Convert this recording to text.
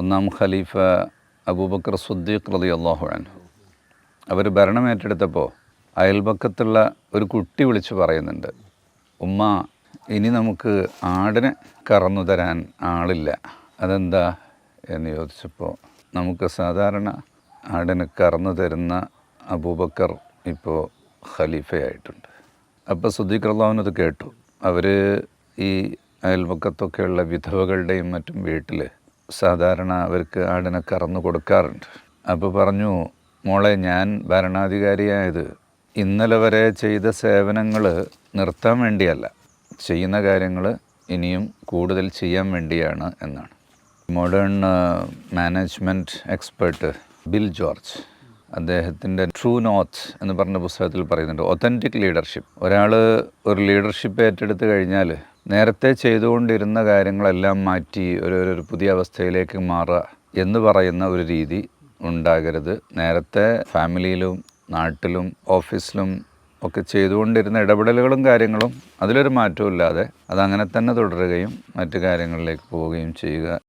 ഒന്നാം ഖലീഫ അബൂബക്കർ സിദ്ദീഖ് റളിയല്ലാഹു അൻഹു അവർ ഭരണം ഏറ്റെടുത്തപ്പോൾ അയൽപക്കത്തുള്ള ഒരു കുട്ടി വിളിച്ച് പറയുന്നുണ്ട്, ഉമ്മ ഇനി നമുക്ക് ആടിനെ കറന്നു തരാൻ ആളില്ല. അതെന്താ എന്ന് ചോദിച്ചപ്പോൾ, നമുക്ക് സാധാരണ ആടിനെ കറന്നു തരുന്ന അബൂബക്കർ ഇപ്പോൾ ഖലീഫയായിട്ടുണ്ട്. അപ്പോൾ സിദ്ദീഖ് റളിയല്ലാഹു അൻഹു അത് കേട്ടു. അവർ ഈ അയൽപക്കത്തൊക്കെയുള്ള വിധവകളുടെയും മറ്റും വീട്ടിൽ സാധാരണ അവർക്ക് ആടിനെ കറന്നു കൊടുക്കാറുണ്ട്. അപ്പോൾ പറഞ്ഞു, മോളെ, ഞാൻ ഭരണാധികാരിയായത് ഇന്നലെ വരെ ചെയ്ത സേവനങ്ങൾ നിർത്താൻ വേണ്ടിയല്ല, ചെയ്യുന്ന കാര്യങ്ങൾ ഇനിയും കൂടുതൽ ചെയ്യാൻ വേണ്ടിയാണ് എന്നാണ്. Modern management expert bill George അദ്ദേഹത്തിൻ്റെ ട്രൂ നോർത്ത് എന്ന് പറഞ്ഞ പുസ്തകത്തിൽ പറയുന്നുണ്ട്, ഒതൻറ്റിക് ലീഡർഷിപ്പ്. ഒരാൾ ഒരു ലീഡർഷിപ്പ് ഏറ്റെടുത്ത് കഴിഞ്ഞാൽ നേരത്തെ ചെയ്തുകൊണ്ടിരുന്ന കാര്യങ്ങളെല്ലാം മാറ്റി ഒരു പുതിയ അവസ്ഥയിലേക്ക് മാറുക എന്ന് പറയുന്ന ഒരു രീതി ഉണ്ടാകരുത്. നേരത്തെ ഫാമിലിയിലും നാട്ടിലും ഓഫീസിലും ഒക്കെ ചെയ്തുകൊണ്ടിരുന്ന ഇടപെടലുകളും കാര്യങ്ങളും അതിലൊരു മാറ്റവും ഇല്ലാതെ അതങ്ങനെ തന്നെ തുടരുകയും മറ്റു കാര്യങ്ങളിലേക്ക് പോവുകയും ചെയ്യുക